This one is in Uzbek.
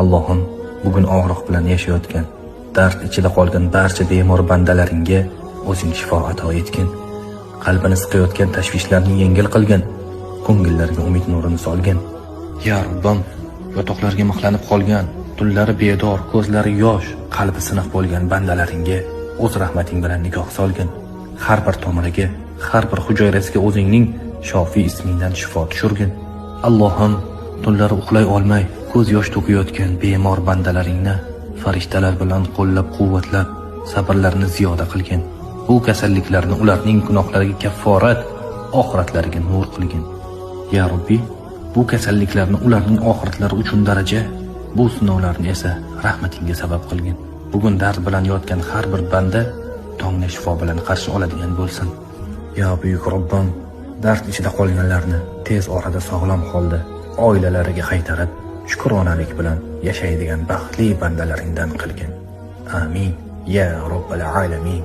Allohim, bugun og'riq bilan yashayotgan, dard ichida qolgan barcha bemor bandalaringga o'zing shifo ato etgin. Qalbini siqayotgan tashvishlarni yengil qilgin, ko'ngillariga umid nurini solgin. Ya Robbim, yotoqlarga mixlanib qolgan, tunlari bedor, ko'zlari yosh, qalbi siniq bo'lgan bandalaringga o'z rahmating bilan nigoh solgin. Har bir tomiriga, har bir hujayrasiga o'zingning shofiy ismingdan shifo tushirgin. Allohim, tunlari uxlay olmay, ko'z yosh to'kayotgan bemor bandalaringni farishtalar bilan qo'llab-quvvatlab, sabrlarini ziyoda qilgin. Bu kasalliklarni ularning gunohlariga kafforat, oxiratlariga nur qilgin. Ya Robbi, bu kasalliklarni ularning oxiratlari uchun daraja, bu sinovlarni esa rahmatingga sabab qilgin. Bugun dard bilan yotgan har bir banda tongni shifo bilan qarshi oladigan bo'lsin. Ya buyuk Robbim, dard ichida qolganlarni tez orada sog'lom holda oilalariga qaytarib, shukronalik bilan yashaydigan baxtli bandalaringdan qilgin. Amin. Ya Robbil alamin.